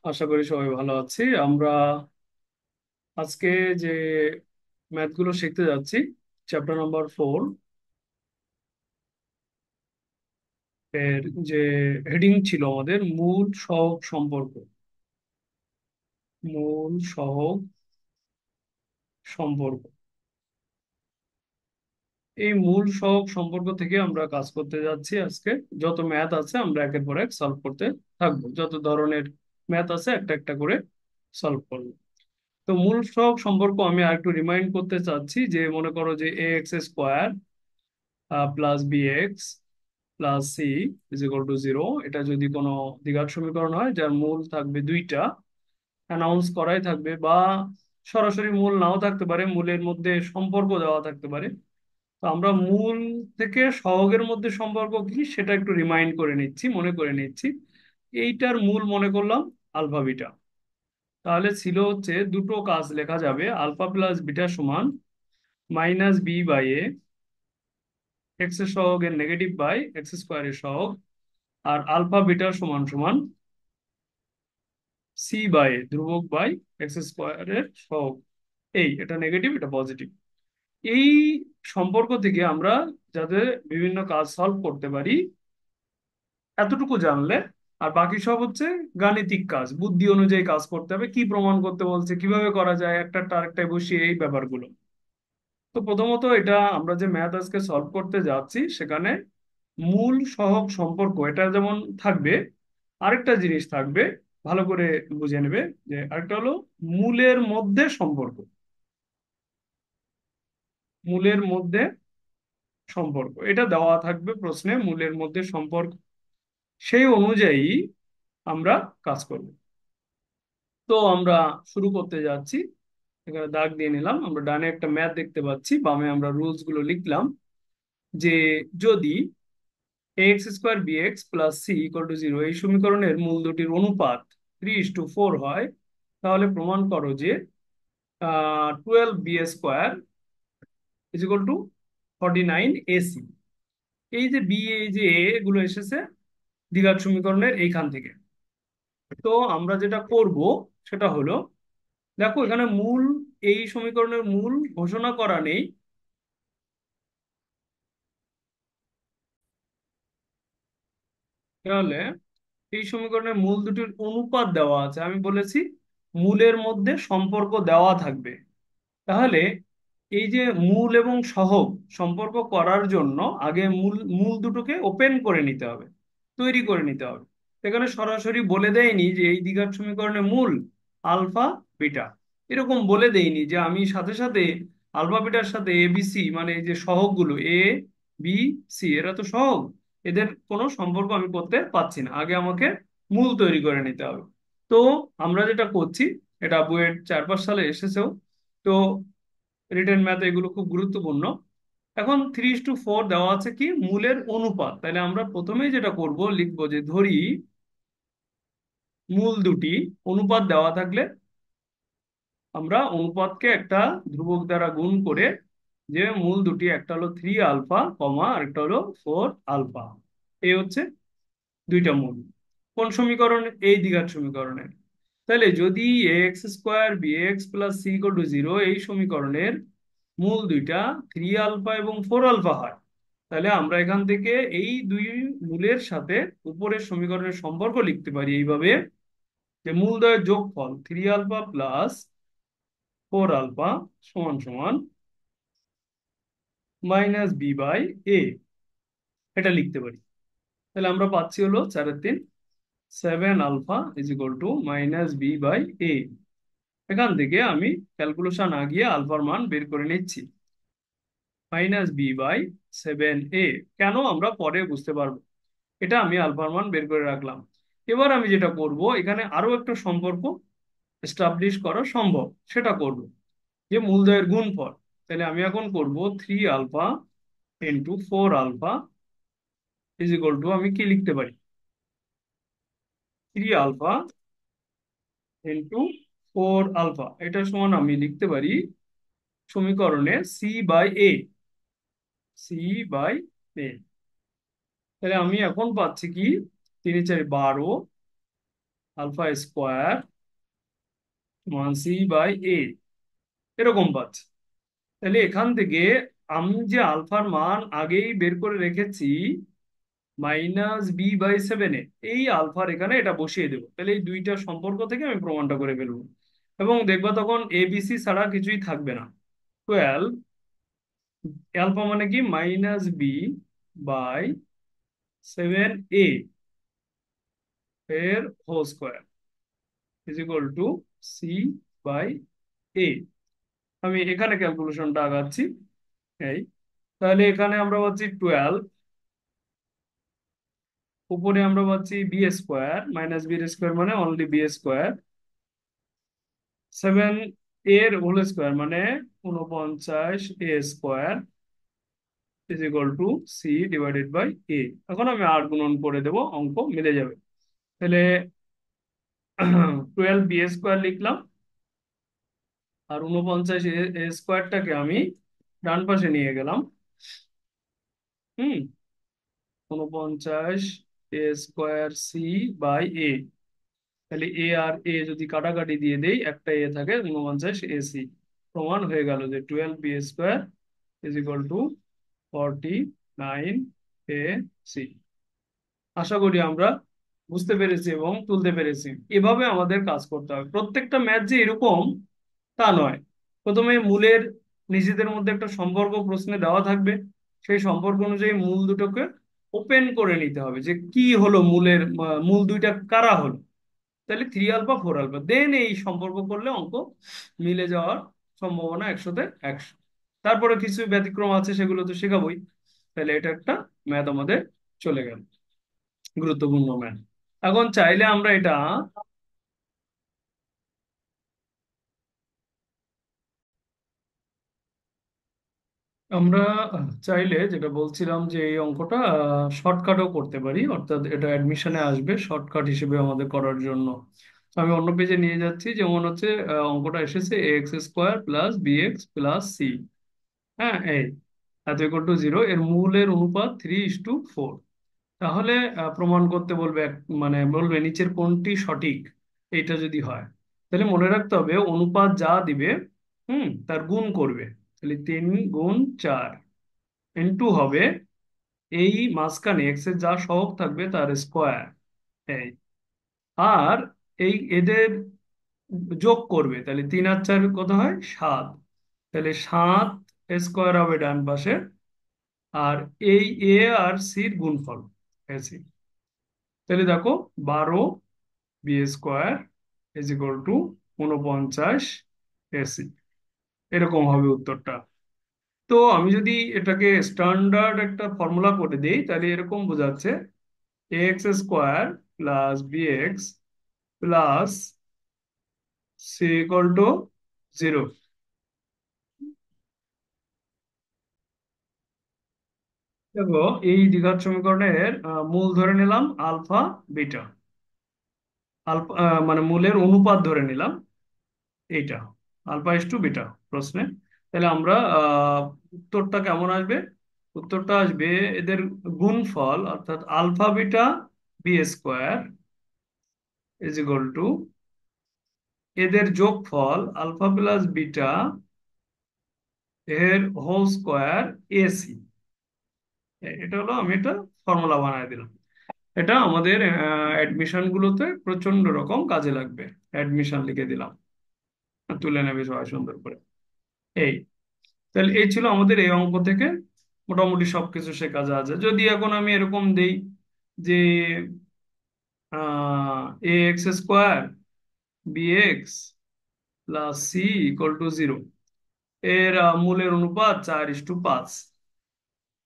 আশা করি সবাই ভালো আছি। আমরা আজকে যে ম্যাথগুলো শিখতে যাচ্ছি, চ্যাপ্টার নাম্বার 4 এর যে হেডিং ছিল আমাদের মূল সহগ সম্পর্ক। মূল সহগ সম্পর্ক, এই মূল সহগ সম্পর্ক থেকে আমরা কাজ করতে যাচ্ছি আজকে। যত ম্যাথ আছে আমরা একের পর এক সলভ করতে থাকবো, যত ধরনের ম্যাথ আছে একটা একটা করে সলভ করবো। তো মূল সহগ সম্পর্ক আমি আর একটু রিমাইন্ড করতে চাচ্ছি যে মনে করো যে a x square plus b x plus c is equal to zero. এটা যদি কোনো দ্বিঘাত সমীকরণ হয় যার মূল থাকবে দুইটা, অ্যানাউন্স করাই থাকবে, বা সরাসরি মূল নাও থাকতে পারে, মূলের মধ্যে সম্পর্ক দেওয়া থাকতে পারে। তো আমরা মূল থেকে সহগের মধ্যে সম্পর্ক কি সেটা একটু রিমাইন্ড করে নিচ্ছি, মনে করে নিচ্ছি। এইটার মূল মনে করলাম আলফা বিটা। তাহলে ছিল হচ্ছে দুটো কাজ লেখা যাবে, আলফা প্লাস বিটা সমান minus B by A, x এর সহগের নেগেটিভ বাই এক্স স্কোয়ারের সহগ, আর আলফা বিটার সমান সমান সি বাই ধ্রুবক বাই এক্স স্কোয়ারের সহগ। এটা নেগেটিভ, এটা পজিটিভ। এই সম্পর্ক থেকে আমরা যাতে বিভিন্ন কাজ সলভ করতে পারি এতটুকু জানলে, আর বাকি সব হচ্ছে গাণিতিক কাজ, বুদ্ধি অনুযায়ী কাজ করতে হবে, কি প্রমাণ করতে বলছে, কিভাবে করা যায়, একটা আরেকটায় বসিয়ে, এই ব্যাপারগুলো। তো প্রথমত এটা আমরা যে ম্যাথ আজকে সলভ করতে যাচ্ছি সেখানে মূল সহগ সম্পর্ক এটা যেমন থাকবে, আরেকটা জিনিস থাকবে, ভালো করে বুঝে নেবে, যে আরেকটা হলো মূলের মধ্যে সম্পর্ক। মূলের মধ্যে সম্পর্ক এটা দেওয়া থাকবে প্রশ্নে, মূলের মধ্যে সম্পর্ক, সেই অনুযায়ী আমরা কাজ করব। তো আমরা শুরু করতে যাচ্ছি। এখানে দাগ দিয়ে নিলাম, আমরা ডানে একটা ম্যাথ দেখতে পাচ্ছি, বামে আমরা রুলস গুলো লিখলাম। যে যদি x square B x plus C equal to zero এই সমীকরণের মূল দুটির অনুপাত 3:4 হয়, তাহলে প্রমাণ করো যে 12 B square is equal to 49 AC। এই যে বি, এই যে এ, এগুলো এসেছে দ্বিঘাত সমীকরণের এইখান থেকে। তো আমরা যেটা করব সেটা হলো, দেখো এখানে মূল, এই সমীকরণের মূল ঘোষণা করা নেই, তাহলে এই সমীকরণের মূল দুটির অনুপাত দেওয়া আছে। আমি বলেছি মূলের মধ্যে সম্পর্ক দেওয়া থাকবে। তাহলে এই যে মূল এবং সহগ সম্পর্ক করার জন্য আগে মূল মূল দুটোকে ওপেন করে নিতে হবে, তৈরি করে নিতে হবে। এখানে সরাসরি বলে দেয়নি যে এই দ্বিঘাত সমীকরণে মূল আলফা বিটা, এরকম বলে দেয়নি যে আমি সাথে সাথে আলফা বিটার সাথে এ বি সি, মানে এই যে সহগগুলো এ বি সি, এরা তো সহগ, এদের কোনো সম্পর্ক আমি করতে পারছি না, আগে আমাকে মূল তৈরি করে নিতে হবে। তো আমরা যেটা করছি, এটা বুয়েট 4-5 সালে এসেছেও। তো রিটেন ম্যাথ এগুলো খুব গুরুত্বপূর্ণ। এখন 3:4 দেওয়া আছে কি মূলের অনুপাত, তাহলে আমরা প্রথমেই যেটা করব লিখবো যে ধরি মূল দুটি অনুপাত দেওয়া থাকলে আমরা অনুপাতকে একটা ধ্রুবক দ্বারা গুণ করে, যে মূল দুটি একটা হলো 3 আলফা কমা আর একটা হলো 4 আলফা, এই হচ্ছে দুইটা মূল। কোন সমীকরণ? এই দ্বিঘাত সমীকরণের। তাহলে যদি x square B x plus C equal to zero এই সমীকরণের মূল দুইটা 3 আলফা এবং 4 আলফা হয়, তাহলে আমরা এখান থেকে এই দুই মূলের সাথে উপরের সমীকরণের সম্পর্ক লিখতে পারি এইভাবে, যে মূলদ্বয়ের যোগফল 3 আলফা প্লাস 4 আলফা সমান সমান মাইনাস বি বাই এ, এটা লিখতে পারি। তাহলে আমরা পাচ্ছি হলো 4 আর 3 7 alpha is equal to minus B by a. এখান থেকে আমি ক্যালকুলেশন না গিয়ে আলফার মান বের করে নিচ্ছি, -b/7a। কেন আমরা পরে বুঝতে পারবো, এটা আমি আলফার মান বের করে রাখলাম। এবার আমি যেটা করব, এখানে আরো একটা সম্পর্ক এস্টাবলিশ করা সম্ভব, সেটা করব, যে মূলদ্বয়ের গুণফল। তাহলে আমি এখন করব 3 alpha into 4 alpha is equal to, আমি কি লিখতে পারি, 3 আলফা ইন্টু 4 আলফা, এটা সমান আমি লিখতে পারি সমীকরণে c/a। তাহলে আমি এখন পাচ্ছি কি, 3 × 4 = 12, আলফা স্কোয়ার সমান সি বাই এ, এরকম পাচ্ছি। তাহলে এখান থেকে আমি যে আলফার মান আগেই বের করে রেখেছি -b/7, এই আলফার এখানে এটা বসিয়ে দেবো, তাহলে এই দুইটা সম্পর্ক থেকে আমি প্রমাণটা করে ফেলবো। এবং দেখবা তখন এবিসি ছাড়া কিছুই থাকবে না। 12, আলফা মানে কি -b/7a এর whole square is equal to c/a। আমি এখানে ক্যালকুলেশনটা আগাচ্ছি। এই, তাহলে এখানে আমরা পাচ্ছি 12, উপরে আমরা পাচ্ছি b² -b² মানে অনলি b², 7 এর হোল স্কোয়ার মানে 49a² is equal to c/a। এখন আমি আর গুণন করে দেবো, অঙ্ক মিলে যাবে। তাহলে 12b² লিখলাম, আর 49a² আমি ডান পাশে নিয়ে গেলাম। হুম, 49a²c/a। তাহলে এ আর এ যদি কাটাকাটি দিয়ে দেই, একটা এ থাকে, 49 ac। প্রমাণ হয়ে গেল যে 12b² is equal to 49 ac। আশা করি আমরা বুঝতে পেরেছি এবং তুলতে পেরেছি। এভাবে আমাদের কাজ করতে হবে। প্রত্যেকটা ম্যাথ যে এরকম তা নয়। প্রথমে মূলের নিজেদের মধ্যে একটা সম্পর্ক প্রশ্নে দেওয়া থাকবে, সেই সম্পর্ক অনুযায়ী মূল দুটোকে ওপেন করে নিতে হবে যে কি হলো মূলের, মূল দুইটা কারা হলো। তাহলে 3α 4α, দেন এই সম্পর্ক করলে অঙ্ক মিলে যাওয়ার সম্ভাবনা 100-তে 100। তারপরে কিছু ব্যতিক্রম আছে, সেগুলো তো শেখাবোই। তাহলে এটা একটা ম্যাথ আমাদের চলে গেল, গুরুত্বপূর্ণ ম্যাথ। এখন চাইলে আমরা এটা, আমরা চাইলে যেটা বলছিলাম যে এই অঙ্কটা শর্টকাটও করতে পারি, অর্থাৎ এটা অ্যাডমিশনে আসবে শর্টকাট হিসেবে আমাদের করার জন্য। তো আমি অন্য পেজে নিয়ে যাচ্ছি, যেমন হচ্ছে অঙ্কটা এসেছে ax² + bx + c। হ্যাঁ, এই এত ইকুয়াল টু 0, এর মূলের অনুপাত 3:4। তাহলে প্রমাণ করতে বলবে মানে বলবে নিচের কোনটি সঠিক, এইটা যদি হয়। তাহলে মনে রাখতে হবে অনুপাত যা দিবে, তার গুণ করবে। তাহলে 3 × 4 ইন্টু হবে এই মাঝখানে এক্স এর যা সহগ থাকবে তার স্কোয়ার। এই, আর এই এদের যোগ করবে, তাহলে 3 আর 4 কত হয় 7। তাহলে 7 স্কোয়ার হবে ডান পাশে, আর এই এ আর সির গুণফল এসি। তাহলে দেখো 12b² is equal to 49 AC, এরকম হবে উত্তরটা। তো আমি যদি এটাকে স্ট্যান্ডার্ড একটা ফর্মুলা করে দিই, তাহলে এরকম বোঝাচ্ছে ax² + bx + c = 0। দেখো, এই দ্বিঘাত সমীকরণের মূল ধরে নিলাম আলফা বিটা। আলফা মানে মূলের অনুপাত ধরে নিলাম এইটা, α/β প্রশ্নে। তাহলে আমরা উত্তরটা কেমন আসবে? উত্তরটা আসবে এদের গুণফল, অর্থাৎ α β b² ইজ ইকুয়াল টু এদের যোগফল আলফা প্লাস বিটা এর হোল স্কোয়ার এসি। এটা হলো, আমি এটা ফর্মুলা বানায় দিলাম। এটা আমাদের অ্যাডমিশন গুলোতে প্রচন্ড রকম কাজে লাগবে। অ্যাডমিশন লিখে দিলাম, তুলে নেবে সবাই সুন্দর করে। এই, তাহলে এই ছিল আমাদের এই অঙ্ক থেকে মোটামুটি সবকিছু শেখা যা আছে। যদি এখন আমি এরকম দেই যে ax² bx + c = 0, এর মূলের অনুপাত 4:5।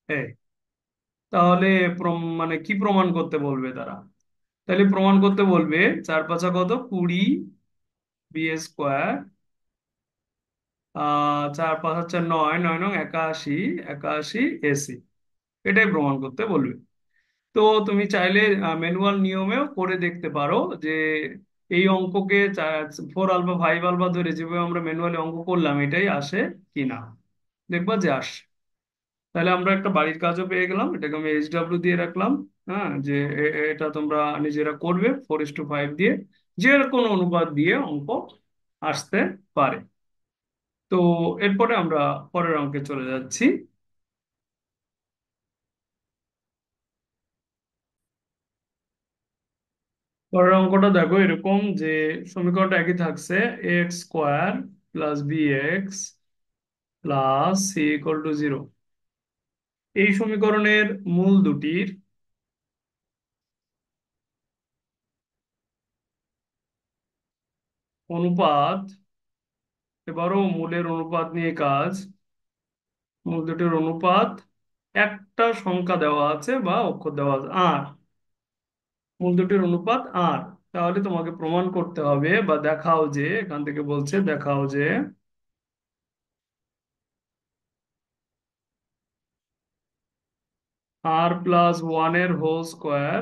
এই, তাহলে মানে কি প্রমাণ করতে বলবে তারা? তাহলে প্রমাণ করতে বলবে 4×5 কত 20, b², 4×5 = 9, 9×9 = 81, 81 এসি। এটাই প্রমাণ করতে বলবে। তো তুমি চাইলে ম্যানুয়াল নিয়মেও করে দেখতে পারো যে এই অঙ্ককে 4α 5α ধরে যেভাবে আমরা ম্যানুয়ালি অঙ্ক করলাম এটাই আসে কিনা, দেখবা যে আসে। তাহলে আমরা একটা বাড়ির কাজও পেয়ে গেলাম, এটাকে আমি HW দিয়ে রাখলাম। হ্যাঁ, যে এটা তোমরা নিজেরা করবে 4:5 দিয়ে, যে কোনো অনুপাত দিয়ে অঙ্ক আসতে পারে। তো এরপরে আমরা পরের অঙ্কে চলে যাচ্ছি। পরের অঙ্কটা দেখো এরকম যে সমীকরণটা একই থাকছে, x² plus bx plus c = 0। এই সমীকরণের মূল দুটির অনুপাত, এবারও মূলের অনুপাত নিয়ে কাজ, মূল দুটির অনুপাত একটা সংখ্যা দেওয়া আছে বা অক্ষর দেওয়া আছে আর, মূল দুটির অনুপাত আর। তাহলে তোমাকে প্রমাণ করতে হবে বা দেখাও যে, এখান থেকে বলছে দেখাও যে r+1 এর হোল স্কোয়ার,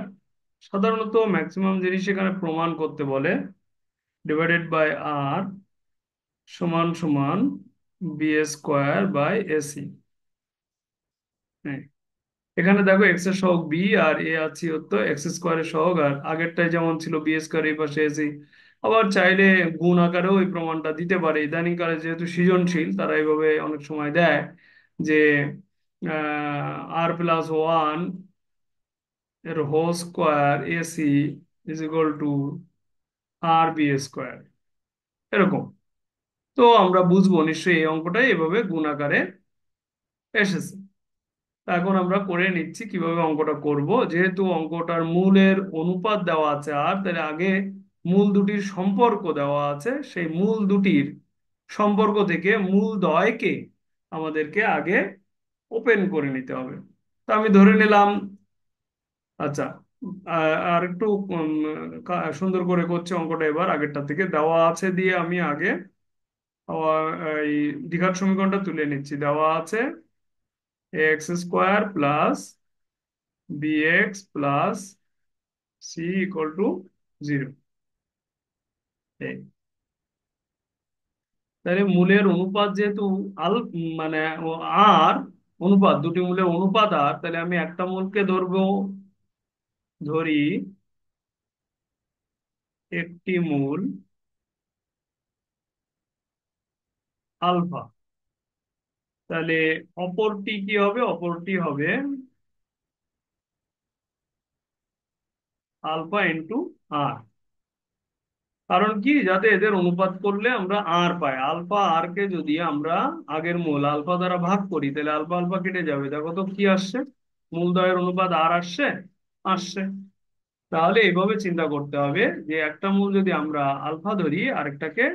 সাধারণত ম্যাক্সিমাম জিনিস এখানে প্রমাণ করতে বলে, ডিভাইডেড বাই আর সমান সমান b² বাই ac। এখানে দেখো এক্স এর সহগ বি আর এ আছে হতো x² এর সহগ, আর আগেরটাই যেমন ছিল b² এই পাশে এসি। আবার চাইলে গুণ আকারেও এই প্রমাণটা দিতে পারে, ইদানিং কালে যেহেতু সৃজনশীল তারা এইভাবে অনেক সময় দেয় যে r+1 এর whole square AC is equal to r b², এরকম। তো আমরা বুঝবো নিশ্চয়ই এই অঙ্কটাই এভাবে গুণ আকারে এসেছে। তা এখন আমরা করে নিচ্ছি কিভাবে অঙ্কটা করব। যেহেতু অঙ্কটার মূলের অনুপাত দেওয়া আছে আর, তাহলে আগে মূল দুটির সম্পর্ক দেওয়া আছে, সেই মূল দুটির সম্পর্ক থেকে মূলদ্বয়কে আমাদেরকে আগে ওপেন করে নিতে হবে। তো আমি ধরে নিলাম, আচ্ছা, আর একটু সুন্দর করে করছে অঙ্কটা, এবার আগেরটা থেকে দেওয়া আছে দিয়ে আমি আগে এই দ্বিঘাত সমীকরণটা তুলে নিচ্ছি। দেওয়া আছে x² plus bx plus c = 0। তাহলে মূলের অনুপাত যেহেতু আল মানে আর, অনুপাত দুটি মূলের অনুপাত আর, তাহলে আমি একটা মূলকে ধরবো, ধরি একটি মূল আলফা। তাহলে অপরটি কি হবে? অপরটি হবে আলফা ইন্টু আর। কারণ কি, যাতে এদের অনুপাত করলে আমরা আর পাই। আলফা আর কে যদি আমরা আগের মূল আলফা দ্বারা ভাগ করি, তাহলে আলফা আলফা কেটে যাবে, দেখো তো কি আসছে, মূলদ্বয়ের অনুপাত আর আসছে, আসছে। তাহলে এইভাবে চিন্তা করতে হবে যে একটা মূল যদি আমরা আলফা ধরি, আরেকটাকে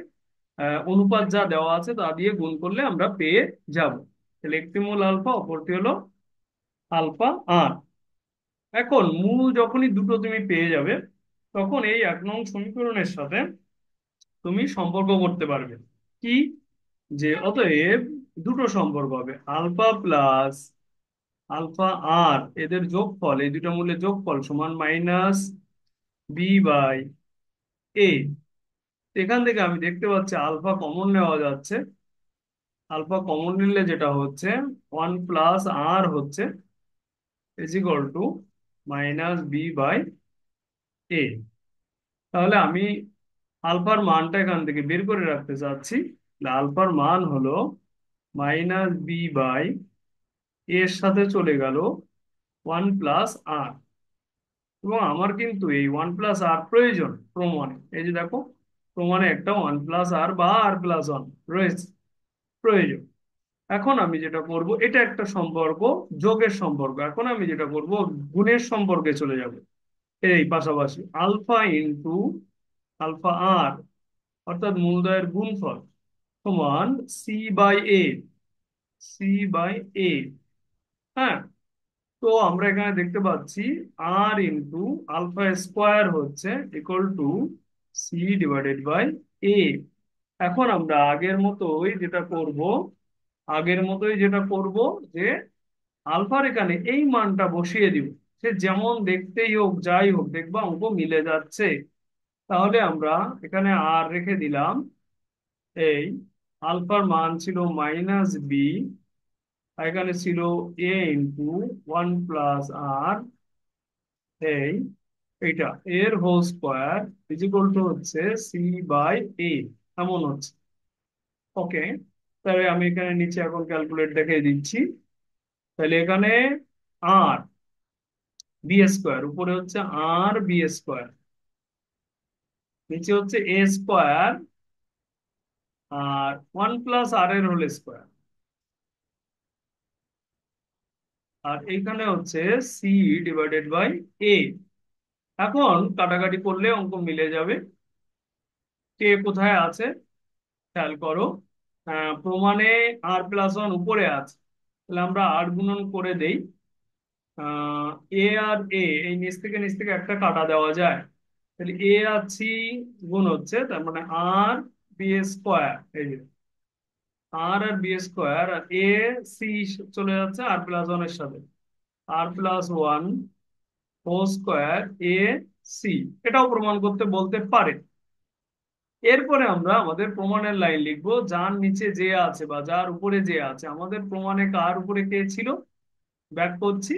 অনুপাত যা দেওয়া আছে তা দিয়ে গুণ করলে আমরা পেয়ে যাব। তাহলে একটি মূল আলফা, অপরটি হলো আলফা আর। এখন মূল যখনই দুটো তুমি পেয়ে যাবে, তখন এই 1 নং সমীকরণের সাথে তুমি সম্পর্ক করতে পারবে কি, যে অতএব দুটো সম্পর্ক হবে আলফা প্লাস আলফা আর, এদের যোগফল, এই দুটো মূলের যোগফল সমান -b/a। এখান থেকে আমি দেখতে পাচ্ছি আলফা কমন নেওয়া যাচ্ছে। আলফা কমন নিলে যেটা হচ্ছে 1 প্লাস আর হচ্ছে ইজ ইকুয়াল টু -b/a। তাহলে আমি আলফার মানটা এখান থেকে বের করে রাখতে চাচ্ছি। আলফার মান হলো -b/a, এর সাথে চলে গেল 1 প্লাস আর। এবং আমার কিন্তু এই 1 প্লাস আর প্রয়োজন প্রমাণে, এই যে দেখো প্রমাণে একটা 1 প্লাস আর বা r+1 রয়েছে, প্রয়োজন। এখন আমি যেটা করব, এটা একটা সম্পর্ক, যোগের সম্পর্ক। এখন আমি যেটা করব, গুণের সম্পর্কে চলে যাব। এই পাশাপাশি আলফা ইন্টু আলফা আর, অর্থাৎ মূলদয়ের গুণফল সমান c/a, c/a। হ্যাঁ, তো আমরা এখানে দেখতে পাচ্ছি আর ইন্টু আলফা স্কোয়ার হচ্ছে ইকুয়াল টু c/a। এখন আমরা আগের মতোই যেটা করব যে আলফার এখানে এই মানটা বসিয়ে দিব। সে যেমন দেখতেই হোক, যাই হোক, দেখবা অঙ্ক মিলে যাচ্ছে। তাহলে আমরা এখানে আর রেখে দিলাম। এই আলফার মান ছিল -b, এখানে ছিল a ইন্টু 1 প্লাস আর এই এইটা এর whole square is equal to হচ্ছে সি বাই এ, এমন হচ্ছে। ওকে, তাহলে আমি এখানে নিচে এখন ক্যালকুলেট দেখিয়ে দিচ্ছি। তাহলে এখানে আর বি স্কোয়ার, উপরে হচ্ছে আর বি স্কোয়ার, নিচে হচ্ছে এ স্কোয়ার, আর ওয়ান প্লাস আর এর হোল স্কোয়ার, আর এইখানে হচ্ছে সি ডিভাইডেড বাই এ। এখন কাটাকাটি করলে অঙ্ক মিলে যাবে। কে কোথায় আছে খেয়াল করো। প্রমাণে আর প্লাস ওয়ান উপরে আছে, তাহলে আমরা আর গুণন করে দেই। এ আর এ, এই নিচ থেকে একটা কাটা দেওয়া যায়, তাহলে এ আর সি গুণ হচ্ছে, তার মানে আর বি স্কোয়ার, এই যে আর বি স্কোয়ার, আর এ সি চলে যাচ্ছে আর প্লাস ওয়ানের সাথে, আর plus one whole square a c. এটাও প্রমাণ করতে বলতে পারে। এরপরে আমরা আমাদের প্রমাণের লাইন লিখবো, যার নিচে যে আছে বা যার উপরে যে আছে। আমাদের প্রমাণে কার উপরে কে ছিল, ব্যাক করছি।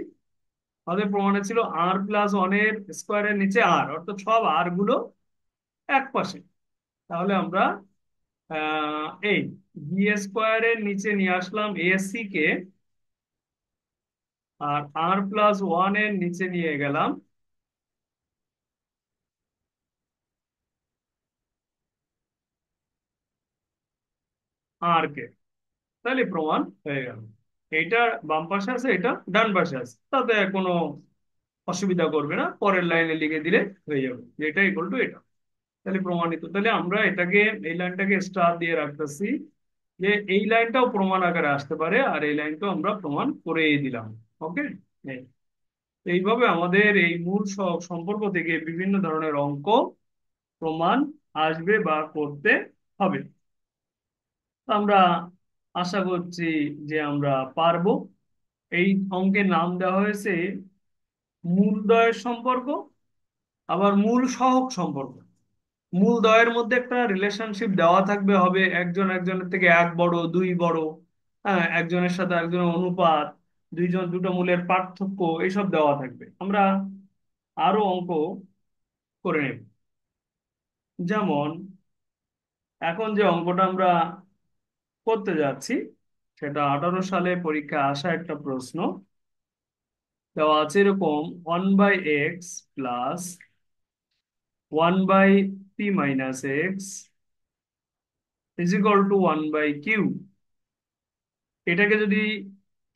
আমাদের প্রমাণে ছিল আর প্লাস ওয়ানের স্কোয়ারের নিচে আর, অর্থাৎ সব আর গুলো এক পাশে। তাহলে আমরা এই বি স্কোয়ারের নিচে নিয়ে আসলাম এসি কে, আর আর প্লাস ওয়ান এর নিচে নিয়ে গেলাম আর কে। তাহলে প্রমাণ হয়ে গেল। এইটা বাম পাশে আছে, এটা ডান পাশে আছে, তাতে কোনো অসুবিধা করবে না, পরের লাইনে লিখে দিলে হয়ে যাবে যে এটা ইকুয়াল টু এটা। তাহলে প্রমাণিত। তাহলে আমরা এটাকে, এই লাইনটাকে স্টার দিয়ে রাখতেছি, যে এই লাইনটাও প্রমাণ আকারে আসতে পারে, আর এই লাইনটাও আমরা প্রমাণ করেই দিলাম। ওকে, এইভাবে আমাদের এই মূল সহগ সম্পর্ক থেকে বিভিন্ন ধরনের অঙ্ক প্রমাণ আসবে বা করতে হবে। আমরা আশা করছি যে আমরা পারবো। এই অঙ্কের নাম দেওয়া হয়েছে মূলদয়ের সম্পর্ক, আবার মূল সহগ সম্পর্ক। মূল দ্বয়ের মধ্যে একটা রিলেশনশিপ দেওয়া থাকবে, হবে একজন একজনের থেকে এক বড়, দুই বড়, হ্যাঁ, একজনের সাথে একজনের অনুপাত, দুইজন দুটো মূলের পার্থক্য, এইসব দেওয়া থাকবে। আমরা আরো অঙ্ক করে নেব। যেমন এখন যে অঙ্কটা আমরা করতে যাচ্ছি, সেটা 18 সালে পরীক্ষায় আসা একটা প্রশ্ন। দেওয়া আছে এরকম: 1/x plus 1/p - x is equal two 1/q। এটাকে যদি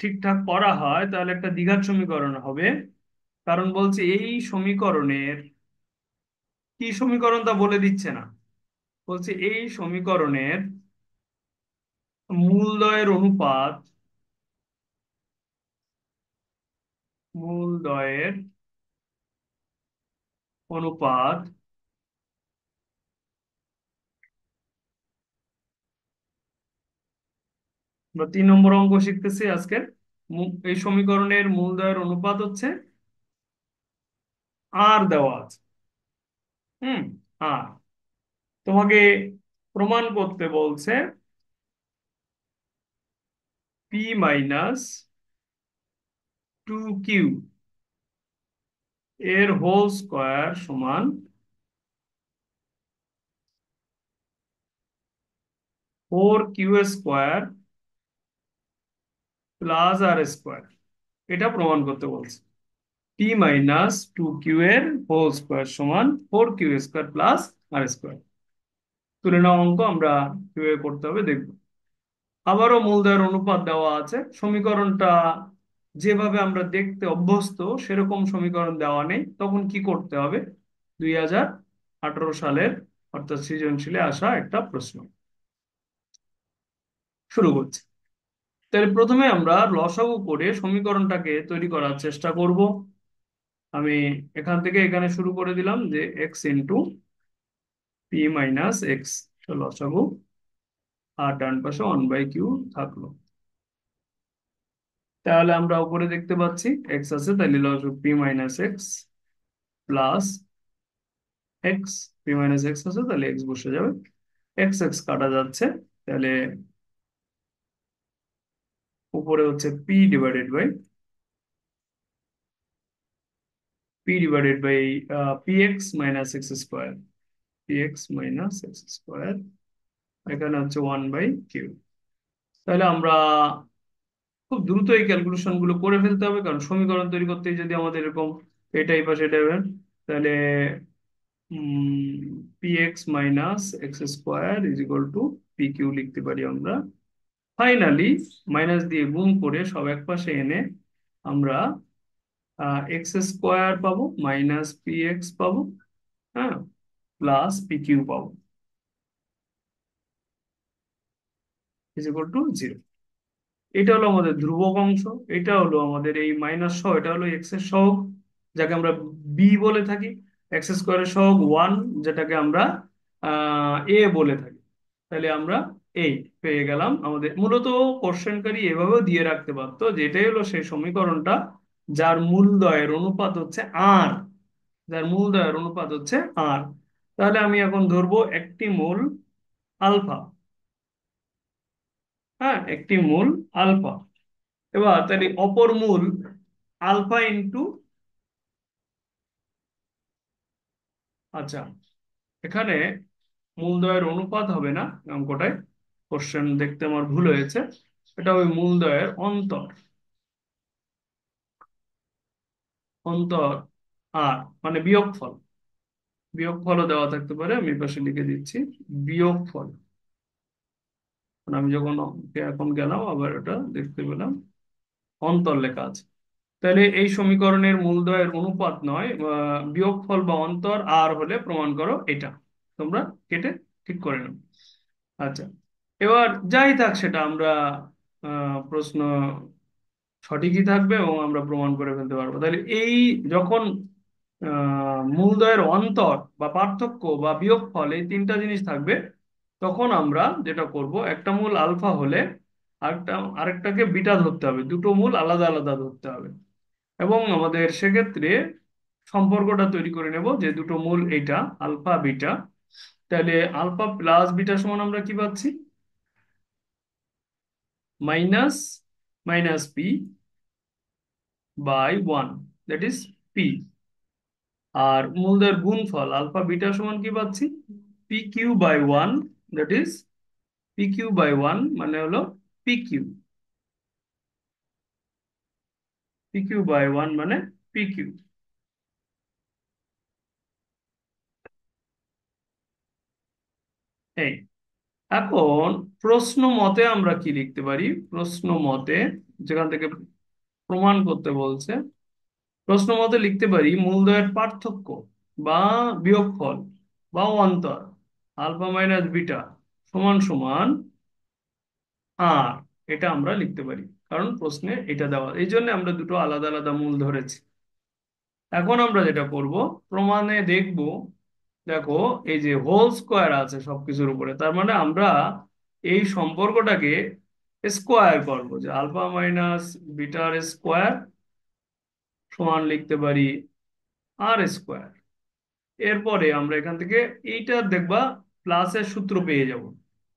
ঠিকঠাক করা হয় তাহলে একটা দ্বিঘাত সমীকরণ হবে। কারণ বলছে এই সমীকরণের, কি সমীকরণ তা বলে দিচ্ছে না, বলছে এই সমীকরণের মূলদয়ের অনুপাত, মূলদয়ের অনুপাত আমরা 3 নম্বর অঙ্ক শিখতেছি আজকে। এই সমীকরণের মূলদয়ের অনুপাত হচ্ছে আর দেওয়া আছে। হুম, আর তোমাকে প্রমাণ করতে বলছে p - 2q এর হোল স্কোয়ার সমান 4q² প্লাস আর স্কোয়ার। এটা প্রমাণ করতে বলছে। p - 2q এর হোল স্কোয়ার সমান 4q² প্লাস আর স্কোয়ার। তুলে নেওয়া অঙ্ক আমরা কিভাবে করতে হবে দেখব। আবারও মূলদয়ের অনুপাত দেওয়া আছে। সমীকরণটা যেভাবে আমরা দেখতে অভ্যস্ত সেরকম সমীকরণ দেওয়া নেই, তখন কি করতে হবে? 2018 সালের অর্থাৎ সৃজনশীলে আসা একটা প্রশ্ন। শুরু করছি। তাহলে প্রথমে আমরা লসাগু করে সমীকরণটাকে তৈরি করার চেষ্টা করব। আমি এখান থেকে এখানে শুরু করে দিলাম যে এক্স ইন্টু p - x লসাগু, আর ডান পাশে 1/q থাকলো। তাহলে আমরা উপরে দেখতে পাচ্ছি এক্স আছে, তাহলে লসাগু p - x plus x, p - x আছে তাহলে এক্স বসে যাবে, এক্স এক্স কাটা যাচ্ছে, তাহলে উপরে হচ্ছে p divided by P divided by P x minus x square, P x minus x square, এখানে হচ্ছে 1/কিউ। তাহলে আমরা খুব দ্রুত এই ক্যালকুলেশন গুলো করে ফেলতে হবে, কারণ সমীকরণ তৈরি করতে যদি আমাদের এরকম এটাই বা সেটাই হয়, তাহলে P x minus x square is equal to P Q লিখতে পারি আমরা। ফাইনালি মাইনাস দিয়ে গুণ করে সব এক পাশে এনে আমরা এক্স স্কোয়ার পাবো মাইনাস পি এক্স পাবো, হ্যাঁ, প্লাস পি কিউ পাবো ইজ ইকুয়াল টু 0। এটা হলো আমাদের ধ্রুবক অংশ, এটা হলো আমাদের এই মাইনাস সহ, এটা হলো এক্স এর সহগ যাকে আমরা বি বলে থাকি, এক্স স্কোয়ারের সহগ 1 যেটাকে আমরা এ বলে থাকি। তাহলে আমরা এই পেয়ে গেলাম। আমাদের মূলত কোশ্চেনকারী এভাবেও দিয়ে রাখতে পারতো যে এটাই হলো সেই সমীকরণটা যার মূলদয়ের অনুপাত হচ্ছে আর, যার মূলদয়ের অনুপাত হচ্ছে আর। তাহলে আমি এখন ধরবো একটি মূল আলফা, হ্যাঁ, একটি মূল আলফা। এবার তাহলে অপর মূল আলফা ইন্টু, আচ্ছা, এখানে মূলদয়ের অনুপাত হবে না অঙ্কটায়, কোশ্চেন দেখতে আমার ভুল হয়েছে, এটা ওই মূলদয়ের অন্তর, অন্তর আর মানে বিয়োগফল, বিয়োগফলও দেওয়া থাকতে পারে, আমি এই পাশে লিখে দিচ্ছি বিয়োগফল। মানে আমি যখন এখন গেলাম আবার এটা দেখতে পেলাম অন্তর লেখা আছে। তাহলে এই সমীকরণের মূলদয়ের অনুপাত নয় বিয়োগফল বা অন্তর আর হলে প্রমাণ করো এটা। তোমরা কেটে ঠিক করে নাও। আচ্ছা, এবার যাই থাক সেটা আমরা প্রশ্ন সঠিকই থাকবে এবং আমরা প্রমাণ করে ফেলতে পারবো। তাহলে এই যখন মূলদ্বয়ের অন্তর বা পার্থক্য বা বিয়োগফল এই তিনটা জিনিস থাকবে, তখন আমরা যেটা করব, একটা মূল আলফা হলে আরেকটা আরেকটাকে বিটা ধরতে হবে, দুটো মূল আলাদা আলাদা ধরতে হবে। এবং আমাদের সেক্ষেত্রে সম্পর্কটা তৈরি করে নেব যে দুটো মূল এইটা আলফা বিটা, তাহলে আলফা প্লাস বিটা সমান আমরা কি পাচ্ছি, minus minus p by 1, that is p. আর মূলদের গুণফল আলফা বিটা সমান কি পাচ্ছি, p q by 1, that is p q by 1 মানে হলো p q, p q by 1 মানে পি কিউ। এই এখন প্রশ্ন মতে আমরা কি লিখতে পারি, প্রশ্ন মতে যেখান থেকে প্রমাণ করতে বলছে, প্রশ্ন মতে লিখতে পারি মূলদ্বয়ের পার্থক্য বা বিয়োগফল বা অন্তর আলফা মাইনাস বিটা সমান সমান আর, এটা আমরা লিখতে পারি কারণ প্রশ্নে এটা দেওয়া, এই জন্য আমরা দুটো আলাদা আলাদা মূল ধরেছি। এখন আমরা যেটা করব প্রমাণে দেখব, দেখো এই যে হোল স্কোয়ার আছে সবকিছুর উপরে, তার মানে আমরা এই সম্পর্কটাকে স্কোয়ার করব, যে আলফা মাইনাস বিটার স্কোয়ার সমান লিখতে পারি আর স্কোয়ার। এরপরে আমরা এখান থেকে এইটা দেখবা প্লাসের সূত্র পেয়ে যাব,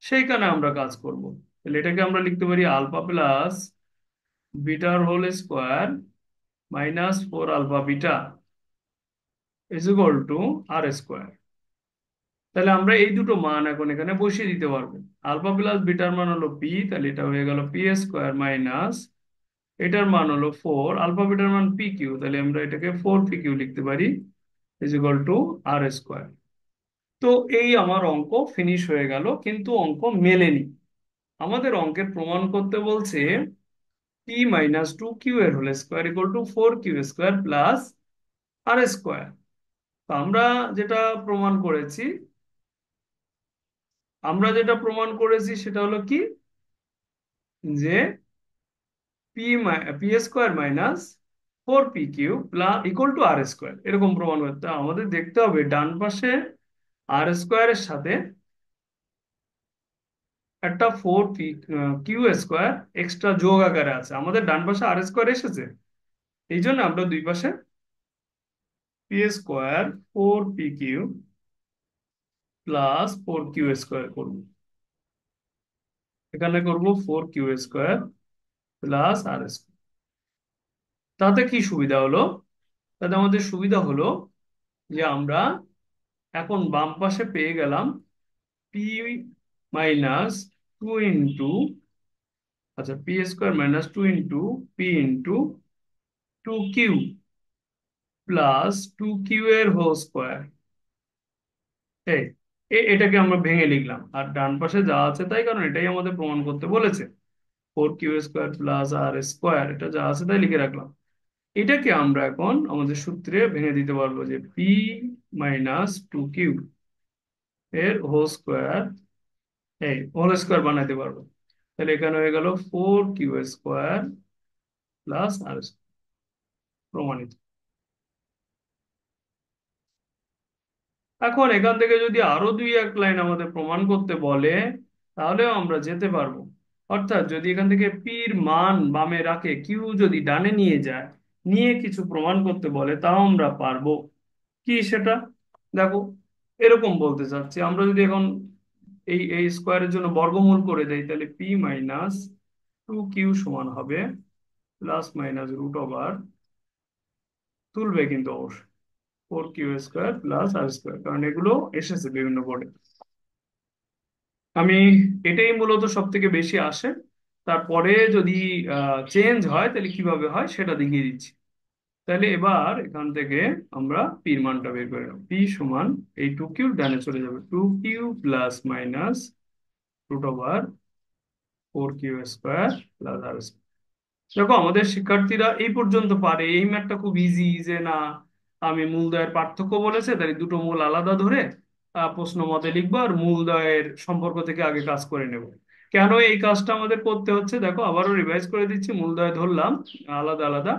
সেইখানে আমরা কাজ করব। তাহলে এটাকে আমরা লিখতে পারি আলফা প্লাস বিটার whole square minus 4 alpha beta is equal to R square. তাহলে আমরা এই দুটো মান এখন এখানে বসিয়ে দিতে পারবো। আলফা প্লাস বিটার মান হলো পি, তাহলে এটা হয়ে গেল পি স্কোয়ার মাইনাস এটার মান হলো 4, আলফা বিটার মান পি কিউ, তাহলে আমরা এটাকে 4 পি কিউ লিখতে পারি is equal to R square. তো এই আমার অঙ্ক ফিনিশ হয়ে গেল, কিন্তু অঙ্ক মেলেনি। আমাদের অঙ্কের প্রমাণ করতে বলছে পি মাইনাস 2 কিউ এর whole square equal to 4 Q square plus R square. তো যেটা প্রমাণ করেছি আমরা যেটা প্রমাণ করেছি সেটা হলো কি, যে P P square minus 4 P Q plus equal to R square, এরকম প্রমাণ করতে আমাদের দেখতে হবে ডান পাশে আর স্কোয়ারের সাথে একটা 4 কিউ স্কোয়ার এক্সট্রা যোগ আকারে আছে, আমাদের ডান পাশে আর স্কোয়ার এসেছে, এই জন্য আমরা দুই পাশে P square 4 P Q plus 4 Q square করবো, এখানে করব 4 Q square plus R square. তাতে কি সুবিধা হলো, তাতে আমাদের সুবিধা হলো যে আমরা এখন বাম পাশে পেয়ে গেলাম পি মাইনাস 2 ইন্টু, আচ্ছা, P square minus 2 into P into 2q plus 2q এর হোল স্কোয়ার। এই এটাকে আমরা ভেঙে লিখলাম, আর ডান পাশে যা আছে তাই, কারণ এটাই আমাদের প্রমাণ করতে বলেছে। 4q² প্লাস আর স্কোয়ার, এটা যা আছে তাই লিখে রাখলাম। এটাকে আমরা এখন আমাদের সূত্রে ভেঙে দিতে পারবো যে পি মাইনাস 2q এর হোল স্কোয়ার, এই হোল স্কোয়ার বানাইতে পারবো। তাহলে এখানে হয়ে গেল 4q² প্লাস আর, প্রমাণিত। এখন এখান থেকে যদি আরো 2-1 লাইন আমাদের প্রমাণ করতে বলে, তাহলেও আমরা যেতে পারবো। অর্থাৎ যদি এখান থেকে পির মান বামে রাখে, কিউ যদি ডানে নিয়ে যায়, নিয়ে কিছু প্রমাণ করতে বলে, তাও আমরা পারবো। কি সেটা? দেখো, এরকম বলতে চাচ্ছি, আমরা যদি এখন এই স্কোয়ারের জন্য বর্গমূল করে দেই, তাহলে পি মাইনাস 2q সমান হবে প্লাস মাইনাস রুট ওভার, তুলবে কিন্তু অবশ্যই, 4q² প্লাস আর স্কোয়ার, কারণ এগুলো এসেছে বিভিন্ন বোর্ডে। আমি এটাই মূলত সব থেকে বেশি আসে। তারপরে যদি চেঞ্জ হয় তাহলে কিভাবে হয় সেটা দেখিয়ে দিচ্ছি। তাহলে এবার এখান থেকে আমরা পির মানটা বের করে নেব। পি সমান, এই 2q ডানে চলে যাবে, 2q plus minus root over 4q² plus আর। দেখো, আমাদের শিক্ষার্থীরা এই পর্যন্ত পারে, এই ম্যাথটা খুব ইজি, যে না আমি মূলদয়ের পার্থক্য বলেছে তাই দুটো মূল আলাদা ধরে প্রশ্ন মতে লিখবো, আর মূলদয়ের সম্পর্ক থেকে আগে কাজ করে নেব। কেন এই কাজটা আমাদের করতে হচ্ছে দেখো, আবারও রিভাইজ করে দিচ্ছি। মূলদয় ধরলাম আলাদা আলাদা,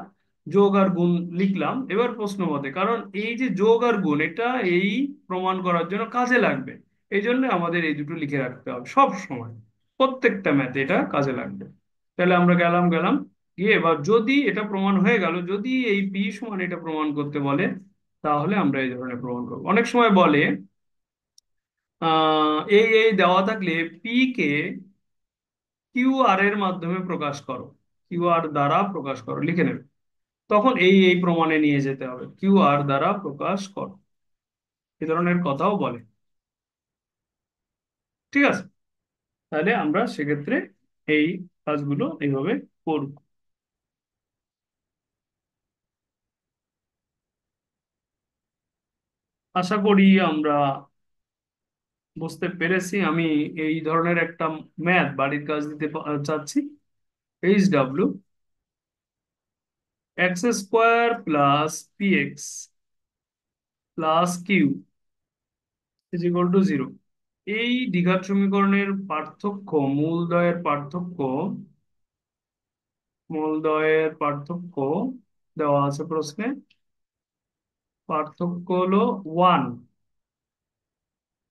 যোগ আর গুণ লিখলাম এবার প্রশ্ন মতে, কারণ এই যে যোগ আর গুণ, এটা এই প্রমাণ করার জন্য কাজে লাগবে। এই জন্য আমাদের এই দুটো লিখে রাখতে হবে সব সময়, প্রত্যেকটা ম্যাথে এটা কাজে লাগবে। তাহলে আমরা গেলাম গেলাম গিয়ে, এবার যদি এটা প্রমাণ হয়ে গেল, যদি এই পি সমান এটা প্রমাণ করতে বলে, তাহলে আমরা এই ধরনের প্রমাণ করবো। অনেক সময় বলে এই দেওয়া থাকলে পি কে কিউ আর এর মাধ্যমে প্রকাশ করো, কিউ আর দ্বারা প্রকাশ করো, লিখে নেবে। তখন এই প্রমাণে নিয়ে যেতে হবে, কিউ আর দ্বারা প্রকাশ করো, এই ধরনের কথাও বলে। ঠিক আছে, তাহলে আমরা সেক্ষেত্রে এই কাজগুলো এইভাবে করব। আশা করি আমরা বুঝতে পেরেছি। আমি এই ধরনের একটা ম্যাথ বাড়ির কাজ দিতে চাচ্ছি। HW x² plus px plus Q is equal to 0। এই দ্বিঘাত সমীকরণের পার্থক্য, মূলদয়ের পার্থক্য দেওয়া আছে প্রশ্নে। পার্থক্য হলো 1,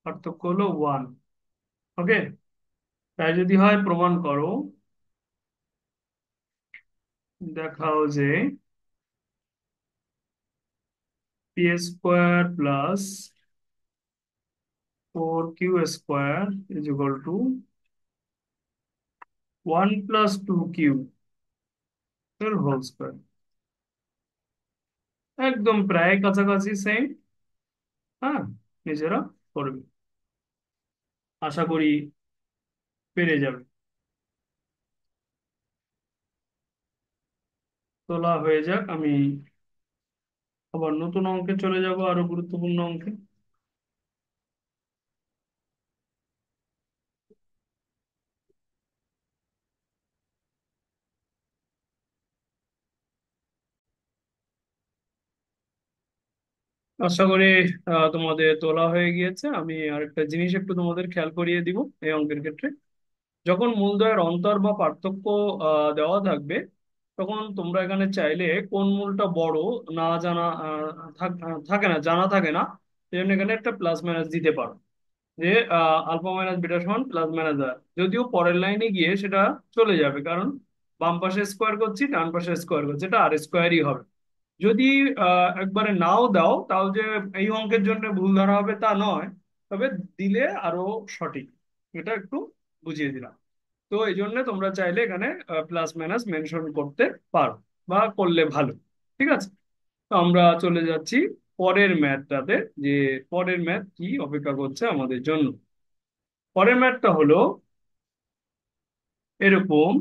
পার্থক্য হলো 1। ওকে, তাই যদি হয় প্রমাণ করো, দেখাও যে p² plus 4q² is equal two 1 plus 2q এর হোল স্কোয়ার। একদম প্রায় কাছাকাছি সেম। হ্যাঁ, নিজেরা করবে, আশা করি পেরে যাবে। তোলা হয়ে যাক, আমি আবার নতুন অঙ্কে চলে যাব, আরো গুরুত্বপূর্ণ অঙ্কে। আশা করি তোমাদের তোলা হয়ে গিয়েছে। আমি আরেকটা জিনিস একটু তোমাদের খেয়াল করিয়ে দিব এই অঙ্কের ক্ষেত্রে। যখন মূলদ্বয়ের অন্তর বা পার্থক্য দেওয়া থাকবে, তখন তোমরা এখানে চাইলে কোন মূলটা বড় না জানা থাকে না, জানা থাকে না, সেই জন্য এখানে একটা প্লাস মাইনাস দিতে পারো, যে আলফা মাইনাস বিটা সমান প্লাস মাইনাস আর। যদিও পরের লাইনে গিয়ে সেটা চলে যাবে, কারণ বাম পাশে স্কোয়ার করছি, ডান পাশে স্কোয়ার করছি, এটা আর স্কোয়ারই হবে। যদি একবারে নাও দাও, তাও যে এই অঙ্কের জন্য ভুল ধরা হবে তা নয়, তবে দিলে আরো সঠিক। এটা একটু বুঝিয়ে দিলাম। তো এই জন্য তোমরা চাইলে এখানে প্লাস মাইনাস মেনশন করতে পারো, বা করলে ভালো। ঠিক আছে। তো আমরা চলে যাচ্ছি পরের ম্যাথটাতে, যে পরের ম্যাথ কি অপেক্ষা করছে আমাদের জন্য। পরের ম্যাথটা হলো এরকম।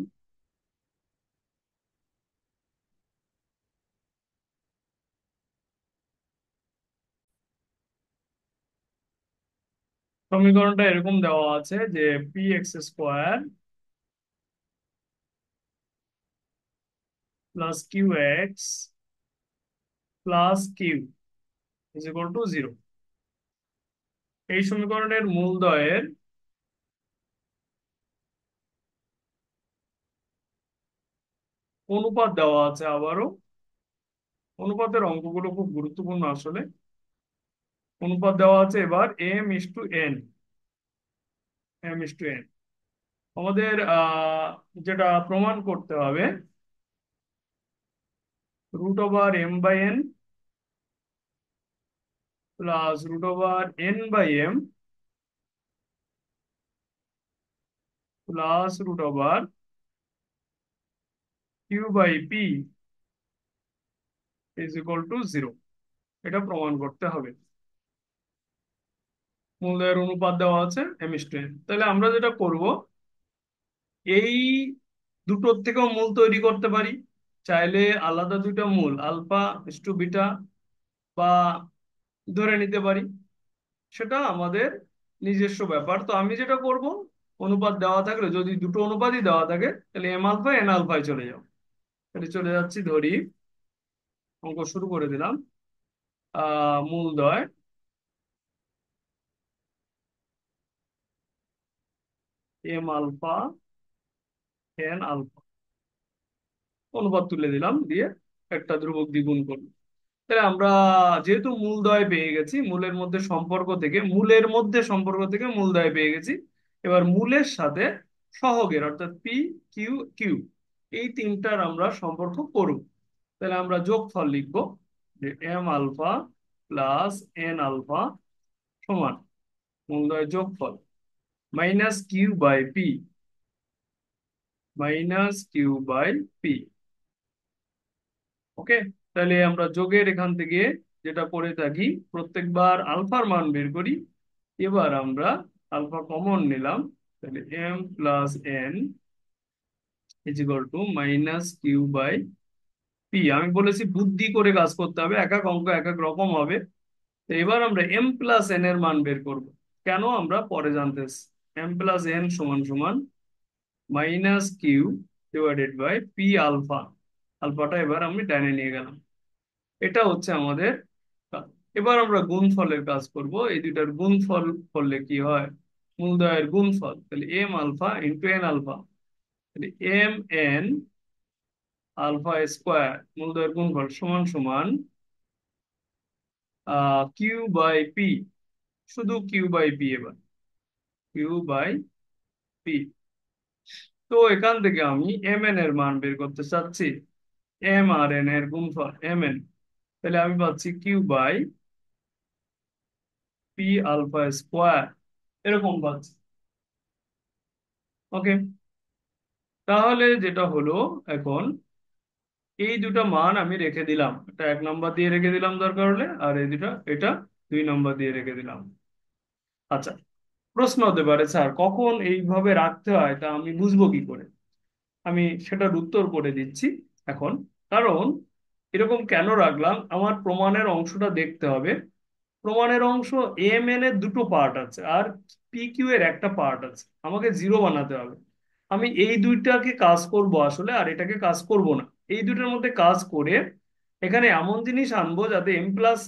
সমীকরণটা এরকম দেওয়া আছে যে P x square plus Q x plus Q is equal to zero. এই সমীকরণের মূলদ্বয়ের অনুপাত দেওয়া আছে আবারও। অনুপাতের অঙ্কগুলো খুব গুরুত্বপূর্ণ আসলে। অনুপাত দেওয়া আছে এবার m/n। m/n আমাদের যেটা প্রমাণ করতে হবে, √m/n plus √n/m plus √q/p is equal to zero. এটা প্রমাণ করতে হবে। মূলদের অনুপাত দেওয়া আছে m/n। তাহলে আমরা যেটা করব, এই দুটোর থেকেও মূল তৈরি করতে পারি। চাইলে আলাদা দুইটা মূল আলফা ইস টু বিটা বা ধরে নিতে পারি, সেটা আমাদের নিজস্ব ব্যাপার। তো আমি যেটা করব, অনুপাত দেওয়া থাকলে, যদি দুটো অনুপাতই দেওয়া থাকে, তাহলে এম আলফা এন আলফায় চলে যাও। তাহলে চলে যাচ্ছি, ধরি অঙ্ক শুরু করে দিলাম। মূলদয় এম আলফা এন আলফা, অনুপাত তুলে দিলাম, দিয়ে একটা ধ্রুবক দিয়ে গুণ করলাম। তাহলে আমরা যেহেতু মূলদয় পেয়ে গেছি, মূলের মধ্যে সম্পর্ক থেকে মূলদয় পেয়ে গেছি। এবার মূলের সাথে সহগের অর্থাৎ পি কিউ কিউ, এই তিনটার আমরা সম্পর্ক করব। তাহলে আমরা যোগফল লিখবো, যে M alpha plus N alpha সমান মূলদয় যোগফল -q/p, -q/p। ওকে। তাহলে আমরা যোগের এখান থেকে যেটা করে থাকি, প্রত্যেকবার আলফার মান বের করি। এবার আমরা আলফা কমন নিলাম। তাহলে M plus N is equal to -q/p। আমি বলেছি বুদ্ধি করে কাজ করতে হবে, এক এক অঙ্ক এক এক রকম হবে। তো এবার আমরা এম প্লাস এন এর মান বের করব। কেন আমরা পরে জানতেছি। এম প্লাস এন সমান সমান -q/p আলফা। আলফাটা এবার আমি ডাইনে নিয়ে গেলাম। এটা হচ্ছে আমাদের কাজ। এবার আমরা গুণফলের কাজ করব। এই দুইটার গুণফল করলে কি হয়, মূলদয়ের গুণফল। তাহলে M alpha into N alpha, তাহলে এম এন আলফা স্কোয়ার মূলদয়ের গুণফল সমান সমান q/p। শুধু q/p, এবার q/p। তো এখান থেকে আমি এম এন এর মান বের করতে চাচ্ছি, এম আর এন এর গুণফল এম এন। তাহলে আমি পাচ্ছি q/p আলফা স্কোয়ার, এরকম পাচ্ছি। ওকে। তাহলে যেটা হলো, এখন এই দুটো মান আমি রেখে দিলাম, এটা 1 নম্বর দিয়ে রেখে দিলাম দরকার হলে, আর এই দুটা এটা 2 নম্বর দিয়ে রেখে দিলাম। আচ্ছা, প্রশ্ন হতে পারে, স্যার কখন এইভাবে রাখতে হয়, তা আমি বুঝবো কি করে? আমি সেটার উত্তর করে দিচ্ছি এখন। কারণ এরকম কেন রাখলাম, আমার প্রমাণের অংশটা দেখতে হবে। প্রমাণের অংশ এম এন এর দুটো পার্ট আছে, আর পি কিউ এর একটা পার্ট আছে। আমাকে জিরো বানাতে হবে। আমি এই দুইটাকে কাজ করব আসলে, আর এটাকে কাজ করব না। এই দুটোর মধ্যে কাজ করে এখানে এমন জিনিস আনবো যাতে এম প্লাস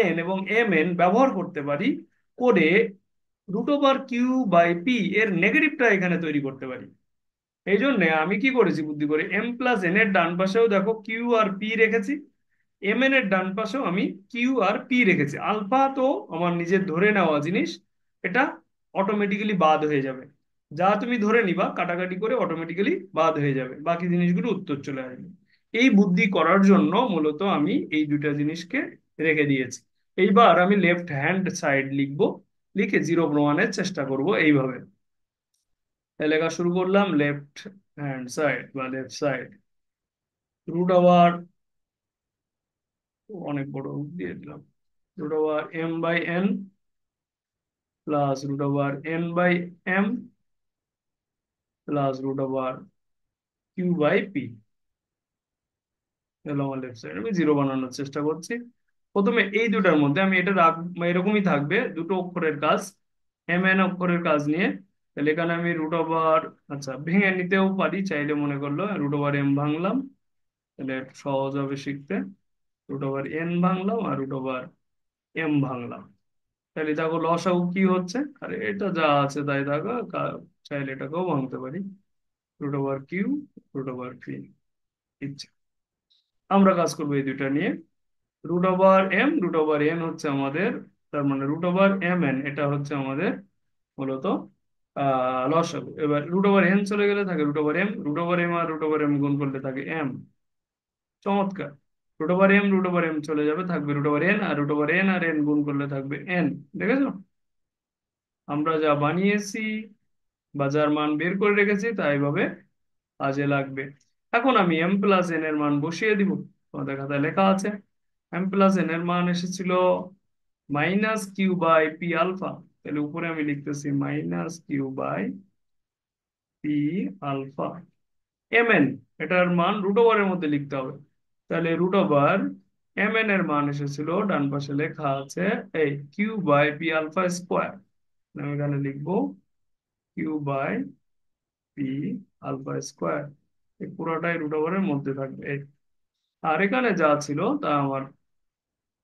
এন এবং এম এন ব্যবহার করতে পারি, করে √q/p এর নেগেটিভটা এখানে তৈরি করতে পারি। এই জন্য আমি কি করেছি, বুদ্ধি করে এম প্লাস এন এর ডান পাশেও দেখো কিউ আর পি রেখেছি, এম এন এর ডান পাশেও আমি কিউ আর পি রেখেছি। আলফা তো আমার নিজের ধরে নেওয়া জিনিস, এটা অটোমেটিক্যালি বাদ হয়ে যাবে। যা তুমি ধরে নিবা কাটাকাটি করে অটোমেটিক্যালি বাদ হয়ে যাবে, বাকি জিনিসগুলো উত্তর চলে আসবে। এই বুদ্ধি করার জন্য মূলত আমি এই দুটা জিনিসকে রেখে দিয়েছি। এইবার আমি লেফট হ্যান্ড সাইড লিখবো, লিখে জিরো প্রমাণের চেষ্টা করব এইভাবে। লেখা শুরু করলাম, লেফট হ্যান্ড সাইড বা লেফট সাইড, √m অনেক বড় দিয়ে দিলাম। Root over M by N plus root over N by M plus root over Q by P. এলো আমার লেফট সাইড, আমি জিরো বানানোর চেষ্টা করছি। প্রথমে এই দুটার মধ্যে আমি এটা রাখ, এরকমই থাকবে দুটো অক্ষরের কাজ, এম এন অক্ষরের কাজ নিয়ে। তাহলে এখানে আমি রুট ওভার, আচ্ছা ভেঙে নিতেও পারি চাইলে, মনে করলো রুট ওভার এম ভাঙলাম, তাহলে একটু সহজ হবে শিখতে। রুট ওভার এন ভাঙলাম আর রুট ওভার এম ভাঙলাম। তাহলে দেখো লসাগু কি হচ্ছে, আরে এটা যা আছে তাই থাকো, চাইলে এটাকেও ভাঙতে পারি। Root over Q, root over P. ইচ্ছা, আমরা কাজ করবো এই দুইটা নিয়ে। Root over M root over N হচ্ছে আমাদের, তার মানে রুট ওভার এম এন এটা হচ্ছে আমাদের মূলত লসাগু। এবার রুট ওভার এন চলে গেলে থাকে root over M, root over m আর রুট ওভার এম গুণ করলে থাকে এম। চমৎকার। রুট ওভার এম চলে যাবে, থাকবে রুট ওভার এন, আর রুট ওভার এন আর এন গুণ করলে থাকবে এন। দেখেছো আমরা যা বানিয়েছি বা যার মান বের করে রেখেছি তা এইভাবে কাজে লাগবে। এখন আমি এম প্লাস এন এর মান বসিয়ে দিব। তোমাদের খাতায় লেখা আছে এম প্লাস এন এর মান এসেছিল minus Q by P alpha. তাহলে উপরে আমি লিখতেছি minus Q by P alpha. M N এটার মান রুট ওভারের মধ্যে লিখতে হবে। তাহলে রুট ওভার এম এন এর মান এসেছিল, ডান পাশে লেখা আছে এই Q by P alpha square. আমি এখানে লিখবো Q by P alpha square. এই পুরোটাই রুট ওভারের মধ্যে থাকবে এই। আর এখানে যা ছিল তা আমার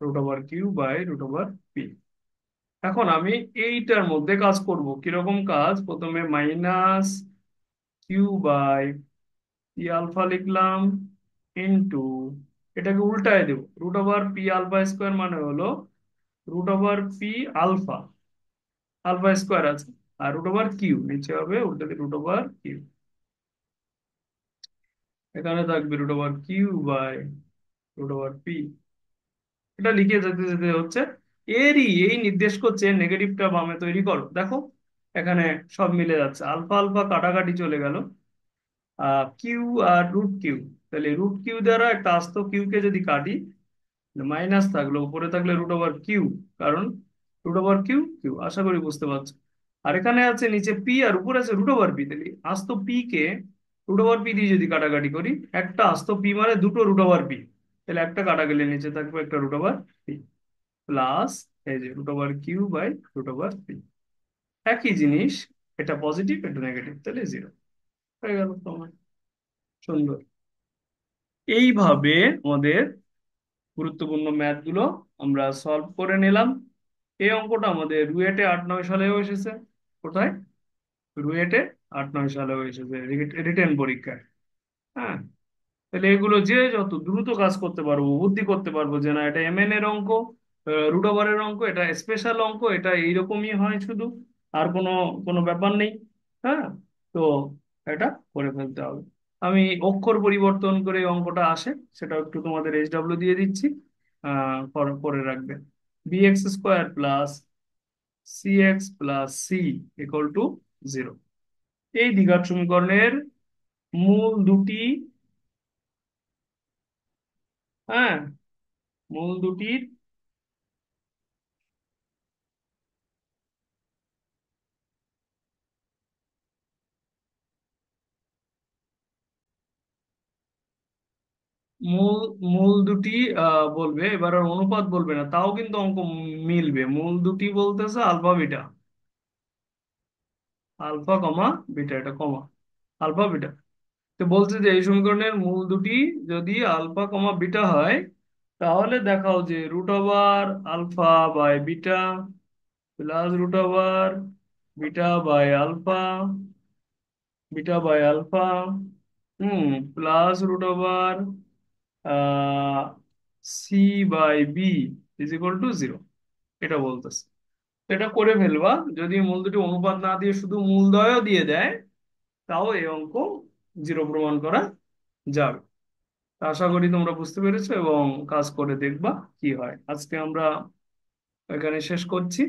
root over Q by root over p. এখন আমি এইটার মধ্যে কাজ করব, কিরকম কাজ, প্রথমে minus Q by P alpha লিখলাম ইন্টু, এটাকে উল্টায় দেব, root over p alpha square মানে হলো root over p alpha, alpha square আছে, আর রুট ওভার কিউ নিচে হবে উল্টে দিয়ে রুট ওভার কিউ। এখানে থাকবে root over Q by root over P. এটা লিখে যেতে যেতে হচ্ছে এই নির্দেশ করছে নেগেটিভটা বামে তৈরি করো। দেখো এখানে সব মিলে যাচ্ছে, আলফা আলফা কাটাকাটি চলে গেল, কিউ আর রুট কিউ। তাহলে রুট কিউ দ্বারা একটা আস্ত কিউ কে যদি কাটি, মাইনাস থাকলো, উপরে থাকলে রুট ওভার কিউ, কারণ রুট ওভার কিউ কিউ, আশা করি বুঝতে পারছো। আর এখানে আছে নিচে পি আর উপরে আছে রুট ওভার পি। তাহলে আস্ত পি কে রুট ওভার পি দিয়ে যদি কাটাকাটি করি, একটা আস্ত পি মানে দুটো রুট ওভার পি, তাহলে একটা কাটা গেলে নিচে থাকবে একটা রুট ওভার পি প্লাস এই যে root over Q by root over P. একই জিনিস, এটা পজিটিভ এটা নেগেটিভ, তাহলে জিরো হয়ে গেল তোমার। সুন্দর। এইভাবে আমাদের গুরুত্বপূর্ণ ম্যাথ গুলো আমরা সলভ করে নিলাম। এই অঙ্কটা আমাদের রুয়েটে 8-9 সালেও এসেছে। কোথায়? রুয়েটে 8-9 সালেও এসেছে রিটেন পরীক্ষায়। হ্যাঁ, তাহলে এগুলো যে যত দ্রুত কাজ করতে পারবো, বুদ্ধি করতে পারবো যে না এটা এমএন এর অঙ্ক, রুট ওভারের অঙ্ক, এটা স্পেশাল অঙ্ক, এটা এইরকমই হয় শুধু, আর কোনো কোনো ব্যাপার নেই। হ্যাঁ, তো এটা করে ফেলতে হবে। আমি অক্ষর পরিবর্তন করে এই অঙ্কটা আসে সেটা একটু তোমাদের এইচডব্লিউ দিয়ে দিচ্ছি, পরে পরে রাখবে। B X square plus C X plus C equal to zero. এই দ্বিঘাত সমীকরণের মূল দুটি, হ্যাঁ মূল দুটির মূল মূল দুটি বলবে, এবার আর অনুপাত বলবে না, তাও কিন্তু অঙ্ক মিলবে। মূল দুটি বলতেছে alpha beta, alpha comma beta, এটা কমা আলফা বিটা। তো বলছে যে এই সমীকরণের মূল দুটি যদি আলফা কমা বিটা হয়, তাহলে দেখাও যে root over alpha by beta plus root over beta by alpha, beta by alpha, hmm, plus root over C by B is equal to zero, এটা বলতেছে। এটা করে ফেলবা, যদি মূল দুটি অনুপাত না দিয়ে শুধু মূলদয়ও দিয়ে দেয়, তাও এই অঙ্ক জিরো প্রমাণ করা যাবে। তা আশা করি তোমরা বুঝতে পেরেছো এবং কাজ করে দেখবা কি হয়। আজকে আমরা এখানে শেষ করছি।